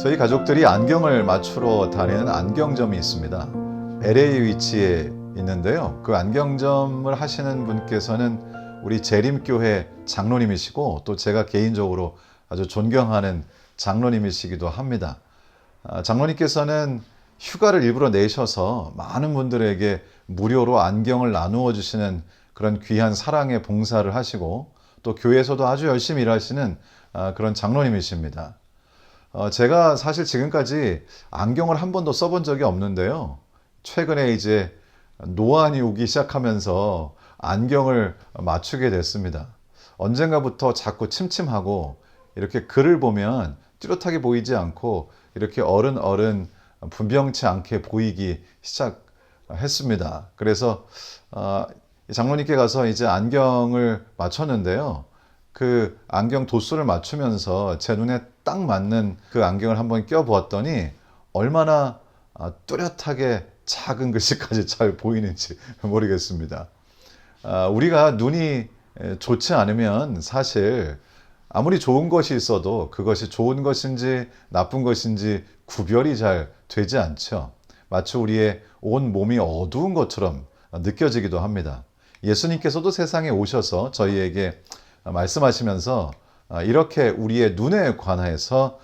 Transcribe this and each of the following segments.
저희 가족들이 안경을 맞추러 다니는 안경점이 있습니다. LA 위치에 있는데요. 그 안경점을 하시는 분께서는 우리 재림교회 장로님이시고 또 제가 개인적으로 아주 존경하는 장로님이시기도 합니다. 장로님께서는 휴가를 일부러 내셔서 많은 분들에게 무료로 안경을 나누어 주시는 그런 귀한 사랑의 봉사를 하시고 또 교회에서도 아주 열심히 일하시는 그런 장로님이십니다. 제가 사실 지금까지 안경을 한 번도 써본 적이 없는데요. 최근에 이제 노안이 오기 시작하면서 안경을 맞추게 됐습니다. 언젠가부터 자꾸 침침하고 이렇게 글을 보면 뚜렷하게 보이지 않고 이렇게 어른 분명치 않게 보이기 시작했습니다. 그래서 장로님께 가서 이제 안경을 맞췄는데요. 그 안경 도수를 맞추면서 제 눈에 딱 맞는 그 안경을 한번 껴보았더니 얼마나 뚜렷하게 작은 글씨까지 잘 보이는지 모르겠습니다. 우리가 눈이 좋지 않으면 사실 아무리 좋은 것이 있어도 그것이 좋은 것인지 나쁜 것인지 구별이 잘 되지 않죠. 마치 우리의 온 몸이 어두운 것처럼 느껴지기도 합니다. 예수님께서도 세상에 오셔서 저희에게 말씀하시면서 이렇게 우리의 눈에 관해서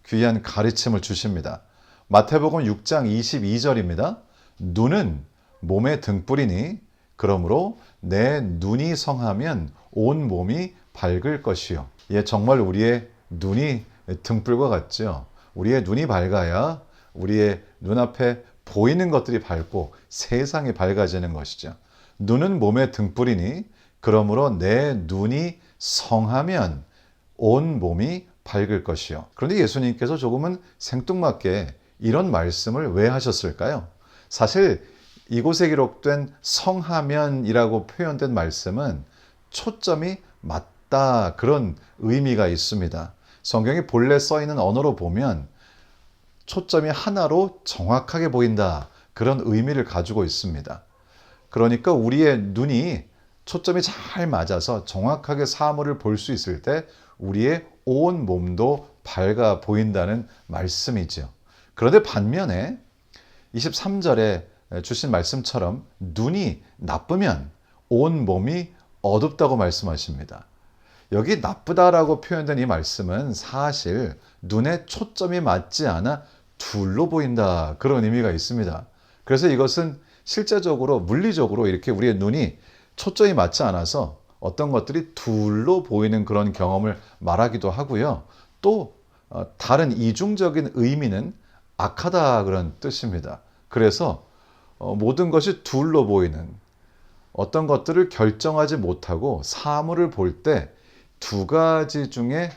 귀한 가르침을 주십니다. 마태복음 6장 22절입니다. 눈은 몸의 등불이니 그러므로 내 눈이 성하면 온 몸이 밝을 것이요. 예, 정말 우리의 눈이 등불과 같죠. 우리의 눈이 밝아야 우리의 눈앞에 보이는 것들이 밝고 세상이 밝아지는 것이죠. 눈은 몸의 등불이니 그러므로 내 눈이 성하면 온 몸이 밝을 것이요. 그런데 예수님께서 조금은 생뚱맞게 이런 말씀을 왜 하셨을까요? 사실 이곳에 기록된 성하면이라고 표현된 말씀은 초점이 맞다 그런 의미가 있습니다. 성경이 본래 써 있는 언어로 보면 초점이 하나로 정확하게 보인다 그런 의미를 가지고 있습니다. 그러니까 우리의 눈이 초점이 잘 맞아서 정확하게 사물을 볼 수 있을 때 우리의 온 몸도 밝아 보인다는 말씀이죠. 그런데 반면에 23절에 주신 말씀처럼 눈이 나쁘면 온 몸이 어둡다고 말씀하십니다. 여기 나쁘다라고 표현된 이 말씀은 사실 눈에 초점이 맞지 않아 둘로 보인다 그런 의미가 있습니다. 그래서 이것은 실제적으로 물리적으로 이렇게 우리의 눈이 초점이 맞지 않아서 어떤 것들이 둘로 보이는 그런 경험을 말하기도 하고요. 또 다른 이중적인 의미는 악하다 그런 뜻입니다. 그래서 모든 것이 둘로 보이는 어떤 것들을 결정하지 못하고 사물을 볼 때 두 가지 중에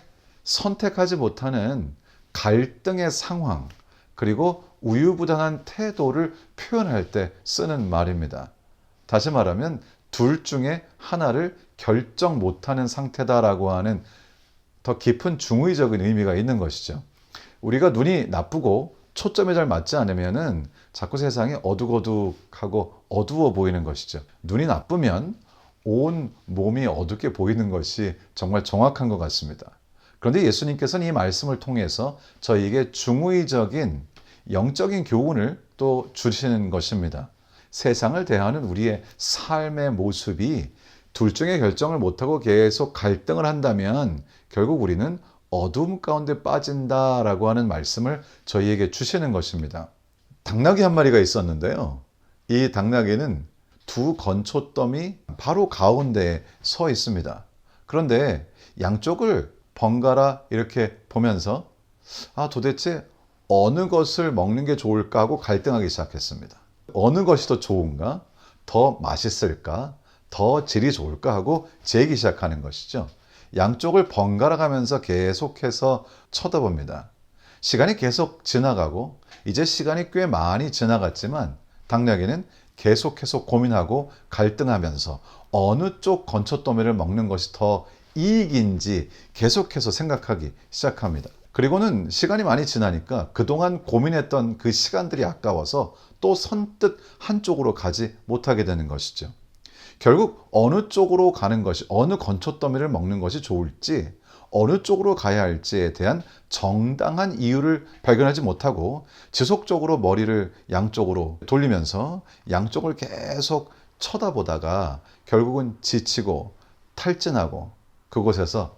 선택하지 못하는 갈등의 상황 그리고 우유부단한 태도를 표현할 때 쓰는 말입니다. 다시 말하면 둘 중에 하나를 결정 못하는 상태다라고 하는 더 깊은 중의적인 의미가 있는 것이죠. 우리가 눈이 나쁘고 초점이 잘 맞지 않으면은 자꾸 세상이 어둑어둑하고 어두워 보이는 것이죠. 눈이 나쁘면 온 몸이 어둡게 보이는 것이 정말 정확한 것 같습니다. 그런데 예수님께서는 이 말씀을 통해서 저희에게 중의적인 영적인 교훈을 또 주시는 것입니다. 세상을 대하는 우리의 삶의 모습이 둘 중에 결정을 못하고 계속 갈등을 한다면 결국 우리는 어둠 가운데 빠진다라고 하는 말씀을 저희에게 주시는 것입니다. 당나귀 한 마리가 있었는데요. 이 당나귀는 두 건초더미 바로 가운데에 서 있습니다. 그런데 양쪽을 번갈아 이렇게 보면서 도대체 어느 것을 먹는 게 좋을까 하고 갈등하기 시작했습니다. 어느 것이 더 좋은가? 더 맛있을까? 더 질이 좋을까? 하고 재기 시작하는 것이죠. 양쪽을 번갈아 가면서 계속해서 쳐다봅니다. 시간이 계속 지나가고 이제 시간이 꽤 많이 지나갔지만 당나귀는 계속해서 고민하고 갈등하면서 어느 쪽 건초더미를 먹는 것이 더 이익인지 계속해서 생각하기 시작합니다. 그리고는 시간이 많이 지나니까 그동안 고민했던 그 시간들이 아까워서 또 선뜻 한쪽으로 가지 못하게 되는 것이죠. 결국 어느 쪽으로 가는 것이, 어느 건초더미를 먹는 것이 좋을지, 어느 쪽으로 가야 할지에 대한 정당한 이유를 발견하지 못하고 지속적으로 머리를 양쪽으로 돌리면서 양쪽을 계속 쳐다보다가 결국은 지치고 탈진하고 그곳에서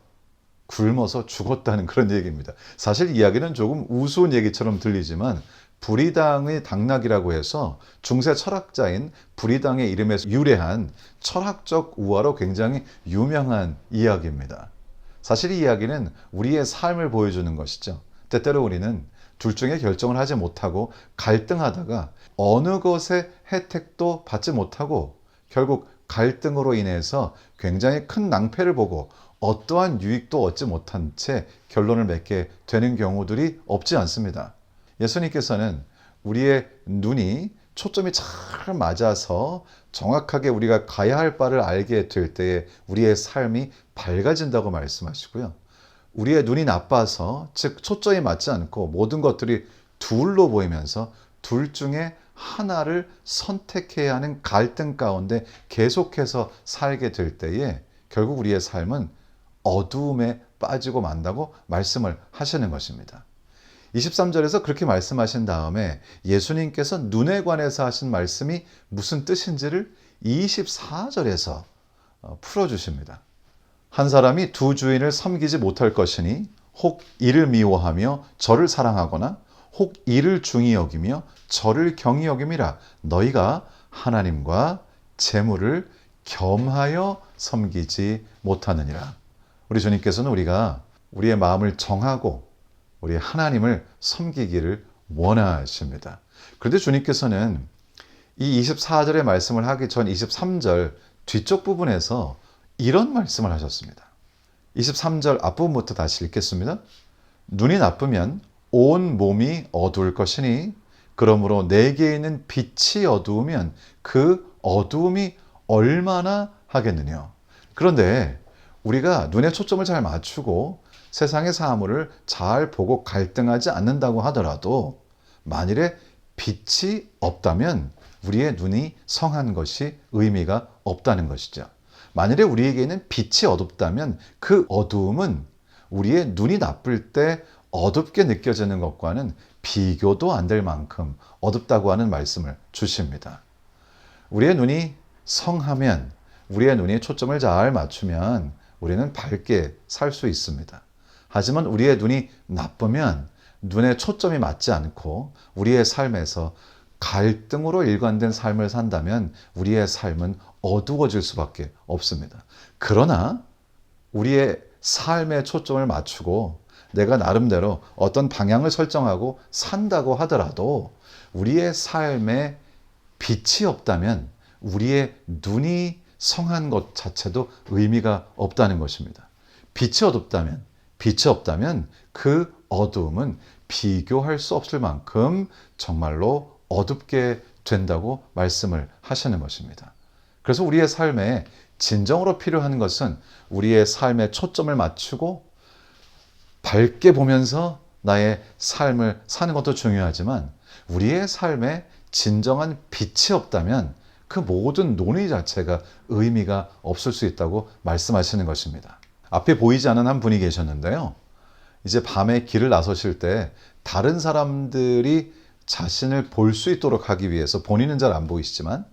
굶어서 죽었다는 그런 얘기입니다. 사실 이야기는 조금 우스운 얘기처럼 들리지만 불이당의 당락이라고 해서 중세 철학자인 불이당의 이름에서 유래한 철학적 우화로 굉장히 유명한 이야기입니다. 사실 이 이야기는 우리의 삶을 보여주는 것이죠. 때때로 우리는 둘 중에 결정을 하지 못하고 갈등하다가 어느 것의 혜택도 받지 못하고 결국 갈등으로 인해서 굉장히 큰 낭패를 보고 어떠한 유익도 얻지 못한 채 결론을 맺게 되는 경우들이 없지 않습니다. 예수님께서는 우리의 눈이 초점이 잘 맞아서 정확하게 우리가 가야 할 바를 알게 될 때에 우리의 삶이 밝아진다고 말씀하시고요. 우리의 눈이 나빠서, 즉 초점이 맞지 않고 모든 것들이 둘로 보이면서 둘 중에 하나를 선택해야 하는 갈등 가운데 계속해서 살게 될 때에 결국 우리의 삶은 어두움에 빠지고 만다고 말씀을 하시는 것입니다. 23절에서 그렇게 말씀하신 다음에 예수님께서 눈에 관해서 하신 말씀이 무슨 뜻인지를 24절에서 풀어주십니다. 한 사람이 두 주인을 섬기지 못할 것이니 혹 이를 미워하며 저를 사랑하거나 혹 이를 중히 여기며 저를 경히 여김이라. 너희가 하나님과 재물을 겸하여 섬기지 못하느니라. 우리 주님께서는 우리가 우리의 마음을 정하고 우리 하나님을 섬기기를 원하십니다. 그런데 주님께서는 이 24절의 말씀을 하기 전 23절 뒤쪽 부분에서 이런 말씀을 하셨습니다. 23절 앞부분부터 다시 읽겠습니다. 눈이 나쁘면 온 몸이 어두울 것이니 그러므로 내게 있는 빛이 어두우면 그 어두움이 얼마나 하겠느냐. 그런데 우리가 눈의 초점을 잘 맞추고 세상의 사물을 잘 보고 갈등하지 않는다고 하더라도 만일에 빛이 없다면 우리의 눈이 성한 것이 의미가 없다는 것이죠. 만일에 우리에게는 빛이 어둡다면 그 어두움은 우리의 눈이 나쁠 때 어둡게 느껴지는 것과는 비교도 안 될 만큼 어둡다고 하는 말씀을 주십니다. 우리의 눈이 성하면, 우리의 눈이 초점을 잘 맞추면 우리는 밝게 살 수 있습니다. 하지만 우리의 눈이 나쁘면 눈에 초점이 맞지 않고 우리의 삶에서 갈등으로 일관된 삶을 산다면 우리의 삶은 어두워질 수밖에 없습니다. 그러나 우리의 삶에 초점을 맞추고 내가 나름대로 어떤 방향을 설정하고 산다고 하더라도 우리의 삶에 빛이 없다면 우리의 눈이 성한 것 자체도 의미가 없다는 것입니다. 빛이 없다면 그 어두움은 비교할 수 없을 만큼 정말로 어둡게 된다고 말씀을 하시는 것입니다. 그래서 우리의 삶에 진정으로 필요한 것은 우리의 삶에 초점을 맞추고 밝게 보면서 나의 삶을 사는 것도 중요하지만 우리의 삶에 진정한 빛이 없다면 그 모든 논의 자체가 의미가 없을 수 있다고 말씀하시는 것입니다. 앞에 보이지 않은 한 분이 계셨는데요. 이제 밤에 길을 나서실 때 다른 사람들이 자신을 볼 수 있도록 하기 위해서 본인은 잘 안 보이시지만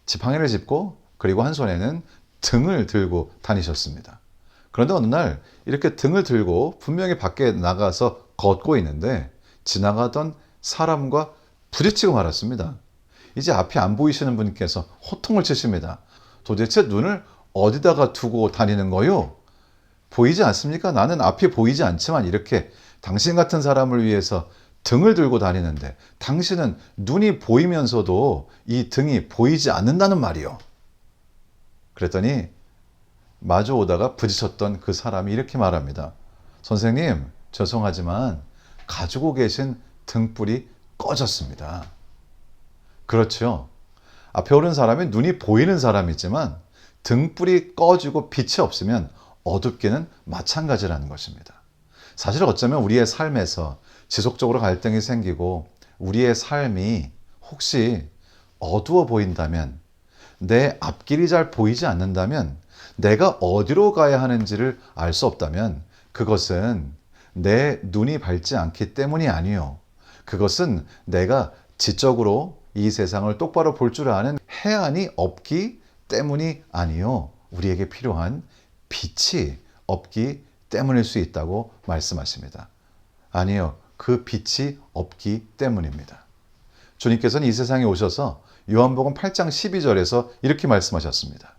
지팡이를 짚고 그리고 한 손에는 등을 들고 다니셨습니다. 그런데 어느 날 이렇게 등을 들고 분명히 밖에 나가서 걷고 있는데 지나가던 사람과 부딪히고 말았습니다. 이제 앞이 안 보이시는 분께서 호통을 치십니다. 도대체 눈을 어디다가 두고 다니는 거요? 보이지 않습니까? 나는 앞이 보이지 않지만 이렇게 당신 같은 사람을 위해서 등을 들고 다니는데 당신은 눈이 보이면서도 이 등이 보이지 않는다는 말이요. 그랬더니 마주 오다가 부딪혔던 그 사람이 이렇게 말합니다. 선생님, 죄송하지만 가지고 계신 등불이 꺼졌습니다. 그렇죠. 앞에 오른 사람이 눈이 보이는 사람이지만 등불이 꺼지고 빛이 없으면 어둡기는 마찬가지라는 것입니다. 사실 어쩌면 우리의 삶에서 지속적으로 갈등이 생기고 우리의 삶이 혹시 어두워 보인다면, 내 앞길이 잘 보이지 않는다면, 내가 어디로 가야 하는지를 알 수 없다면 그것은 내 눈이 밝지 않기 때문이 아니요. 그것은 내가 지적으로 이 세상을 똑바로 볼 줄 아는 해안이 없기 때문이 아니요. 우리에게 필요한 빛이 없기 때문일 수 있다고 말씀하십니다. 아니요. 그 빛이 없기 때문입니다. 주님께서는 이 세상에 오셔서 요한복음 8장 12절에서 이렇게 말씀하셨습니다.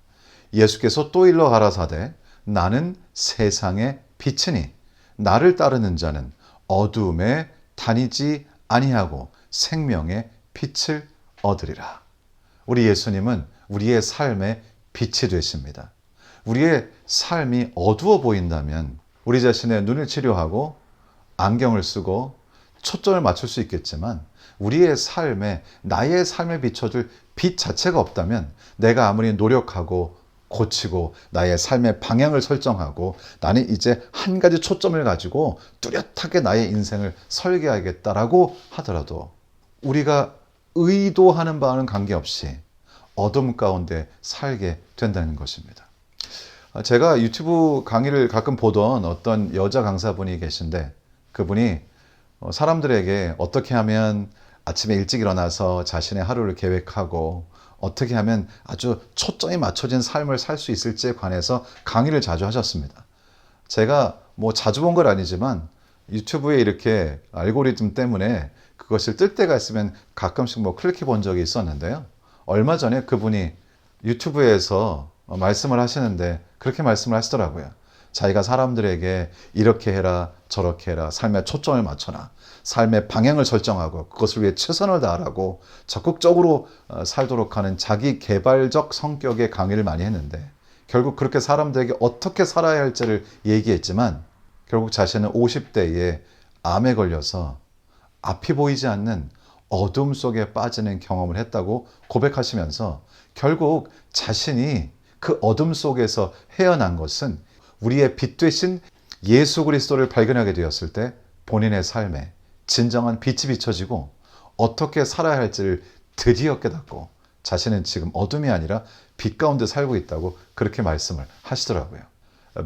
예수께서 또 일러 가라사대 나는 세상의 빛이니 나를 따르는 자는 어두움에 다니지 아니하고 생명의 빛을 얻으리라. 우리 예수님은 우리의 삶의 빛이 되십니다. 우리의 삶이 어두워 보인다면 우리 자신의 눈을 치료하고 안경을 쓰고 초점을 맞출 수 있겠지만 우리의 삶에 나의 삶에 비춰줄 빛 자체가 없다면 내가 아무리 노력하고 고치고 나의 삶의 방향을 설정하고 나는 이제 한 가지 초점을 가지고 뚜렷하게 나의 인생을 설계하겠다라고 하더라도 우리가 의도하는 바와는 관계없이 어둠 가운데 살게 된다는 것입니다. 제가 유튜브 강의를 가끔 보던 어떤 여자 강사분이 계신데 그분이 사람들에게 어떻게 하면 아침에 일찍 일어나서 자신의 하루를 계획하고 어떻게 하면 아주 초점이 맞춰진 삶을 살 수 있을지에 관해서 강의를 자주 하셨습니다. 제가 뭐 자주 본 건 아니지만 유튜브에 이렇게 알고리즘 때문에 그것을 뜰 때가 있으면 가끔씩 뭐 클릭해 본 적이 있었는데요. 얼마 전에 그분이 유튜브에서 말씀을 하시는데 그렇게 말씀을 하시더라고요. 자기가 사람들에게 이렇게 해라 저렇게 해라 삶에 초점을 맞춰라 삶의 방향을 설정하고 그것을 위해 최선을 다하라고 적극적으로 살도록 하는 자기 개발적 성격의 강의를 많이 했는데 결국 그렇게 사람들에게 어떻게 살아야 할지를 얘기했지만 결국 자신은 50대에 암에 걸려서 앞이 보이지 않는 어둠 속에 빠지는 경험을 했다고 고백하시면서 결국 자신이 그 어둠 속에서 헤어난 것은 우리의 빛 되신 예수 그리스도를 발견하게 되었을 때 본인의 삶에 진정한 빛이 비춰지고 어떻게 살아야 할지를 드디어 깨닫고 자신은 지금 어둠이 아니라 빛 가운데 살고 있다고 그렇게 말씀을 하시더라고요.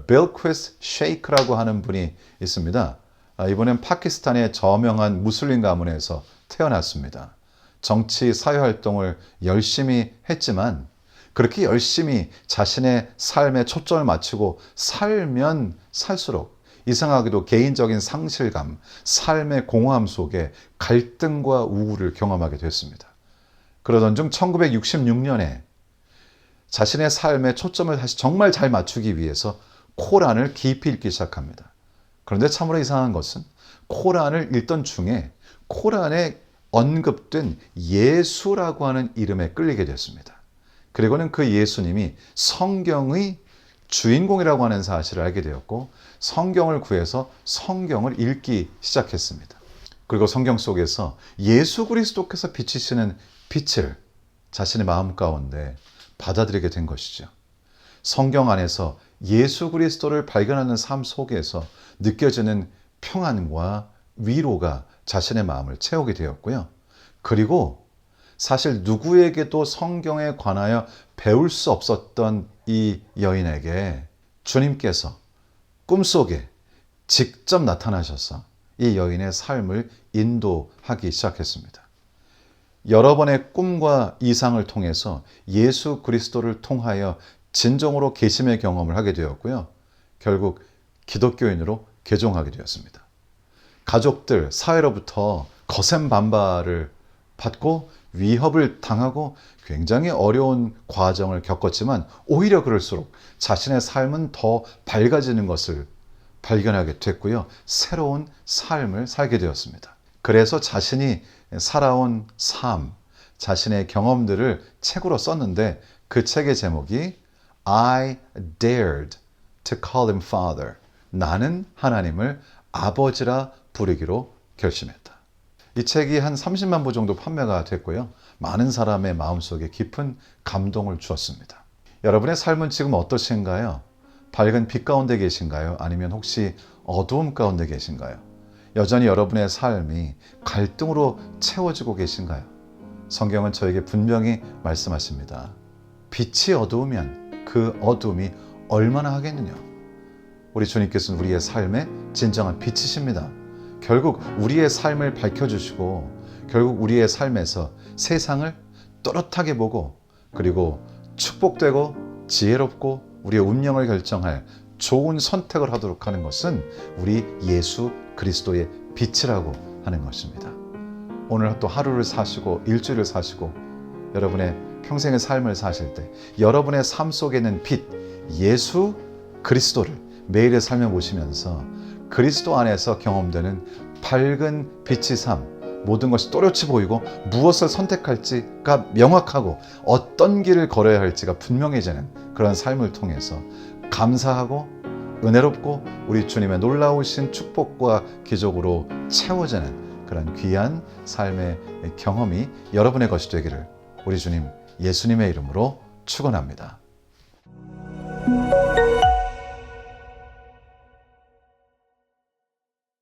빌 퀴스 셰이크라고 하는 분이 있습니다. 이분은 파키스탄의 저명한 무슬림 가문에서 태어났습니다. 정치 사회활동을 열심히 했지만 그렇게 열심히 자신의 삶에 초점을 맞추고 살면 살수록 이상하게도 개인적인 상실감, 삶의 공허함 속에 갈등과 우울을 경험하게 됐습니다. 그러던 중 1966년에 자신의 삶에 초점을 다시 정말 잘 맞추기 위해서 코란을 깊이 읽기 시작합니다. 그런데 참으로 이상한 것은 코란을 읽던 중에 코란에 언급된 예수라고 하는 이름에 끌리게 됐습니다. 그리고는 그 예수님이 성경의 주인공이라고 하는 사실을 알게 되었고 성경을 구해서 성경을 읽기 시작했습니다. 그리고 성경 속에서 예수 그리스도께서 비치시는 빛을 자신의 마음 가운데 받아들이게 된 것이죠. 성경 안에서 예수 그리스도를 발견하는 삶 속에서 느껴지는 평안과 위로가 자신의 마음을 채우게 되었고요. 그리고 사실 누구에게도 성경에 관하여 배울 수 없었던 이 여인에게 주님께서 꿈속에 직접 나타나셔서 이 여인의 삶을 인도하기 시작했습니다. 여러 번의 꿈과 이상을 통해서 예수 그리스도를 통하여 진정으로 계심의 경험을 하게 되었고요. 결국 기독교인으로 개종하게 되었습니다. 가족들, 사회로부터 거센 반발을 받고 위협을 당하고 굉장히 어려운 과정을 겪었지만 오히려 그럴수록 자신의 삶은 더 밝아지는 것을 발견하게 됐고요. 새로운 삶을 살게 되었습니다. 그래서 자신이 살아온 삶, 자신의 경험들을 책으로 썼는데 그 책의 제목이 I dared to call him father. 나는 하나님을 아버지라 부르기로 결심했다. 이 책이 한 30만 부 정도 판매가 됐고요. 많은 사람의 마음속에 깊은 감동을 주었습니다. 여러분의 삶은 지금 어떠신가요? 밝은 빛 가운데 계신가요? 아니면 혹시 어두움 가운데 계신가요? 여전히 여러분의 삶이 갈등으로 채워지고 계신가요? 성경은 저에게 분명히 말씀하십니다. 빛이 어두우면 그 어둠이 얼마나 하겠느냐? 우리 주님께서는 우리의 삶의 진정한 빛이십니다. 결국 우리의 삶을 밝혀주시고 결국 우리의 삶에서 세상을 또렷하게 보고 그리고 축복되고 지혜롭고 우리의 운명을 결정할 좋은 선택을 하도록 하는 것은 우리 예수 그리스도의 빛이라고 하는 것입니다. 오늘 또 하루를 사시고 일주일을 사시고 여러분의 평생의 삶을 사실 때 여러분의 삶 속에 있는 빛 예수 그리스도를 매일의 삶에 보시면서 그리스도 안에서 경험되는 밝은 빛의 삶 모든 것이 또렷이 보이고 무엇을 선택할지가 명확하고 어떤 길을 걸어야 할지가 분명해지는 그런 삶을 통해서 감사하고 은혜롭고 우리 주님의 놀라우신 축복과 기적으로 채워지는 그런 귀한 삶의 경험이 여러분의 것이 되기를 우리 주님 예수님의 이름으로 축원합니다.